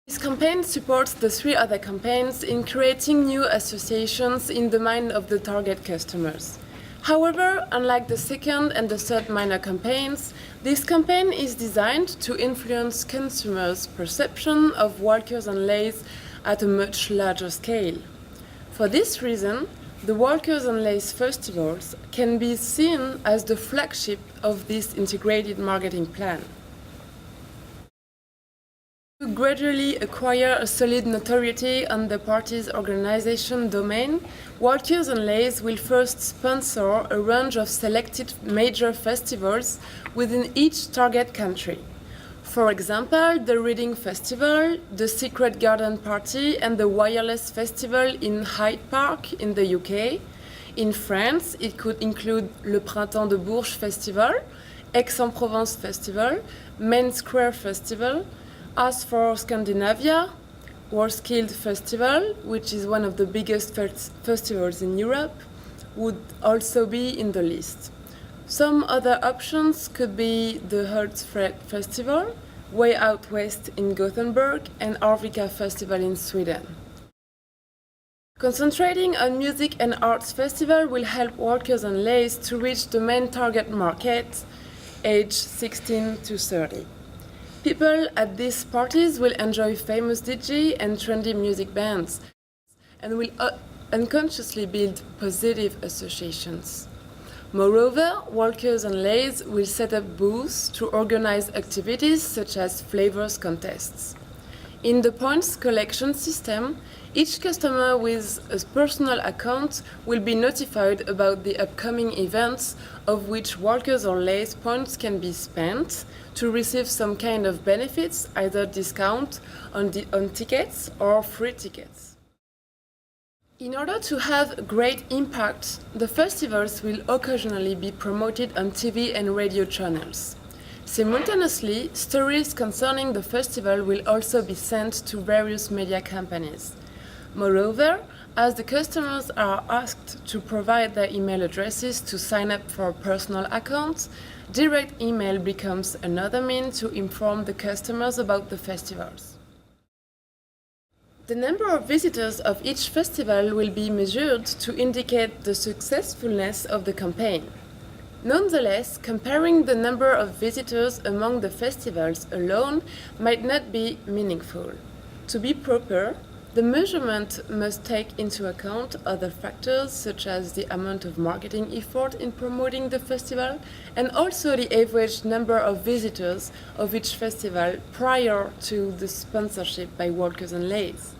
This campaign supports the three other campaigns in creating new associations in the mind of the target customers. However, unlike the second and the third minor campaigns, this campaign is designed to influence consumers' perception of Walkers and Lays at a much larger scale. For this reason, the Walkers and Lays festivals can be seen as the flagship of this integrated marketing plan. To gradually acquire a solid notoriety on the party's organization domain, Walkers and Lays will first sponsor a range of selected major festivals within each target country. For example, the Reading Festival, the Secret Garden Party, and the Wireless Festival in Hyde Park in the UK. In France, it could include Le Printemps de Bourges Festival, Aix-en-Provence Festival, Main Square Festival, As for Scandinavia, Roskilde Festival, which is one of the biggest festivals in Europe, would also be in the list. Some other options could be the Hultsfred Festival, Way Out West in Gothenburg, and Arvika Festival in Sweden. Concentrating on music and arts festival will help Walkers and Lays to reach the main target market, age 16 to 30. People at these parties will enjoy famous DJ and trendy music bands and will unconsciously build positive associations. Moreover, Walkers and Lays will set up booths to organize activities such as flavors contests. In the points collection system, each customer with a personal account will be notified about the upcoming events of which Walkers or Lays points can be spent to receive some kind of benefits, either discount on tickets or free tickets. In order to have great impact, the festivals will occasionally be promoted on TV and radio channels. Simultaneously, stories concerning the festival will also be sent to various media companies. Moreover, as the customers are asked to provide their email addresses to sign up for personal accounts, direct email becomes another means to inform the customers about the festivals. The number of visitors of each festival will be measured to indicate the successfulness of the campaign. Nonetheless, comparing the number of visitors among the festivals alone might not be meaningful. To be proper, the measurement must take into account other factors such as the amount of marketing effort in promoting the festival and also the average number of visitors of each festival prior to the sponsorship by Walkers and Lays.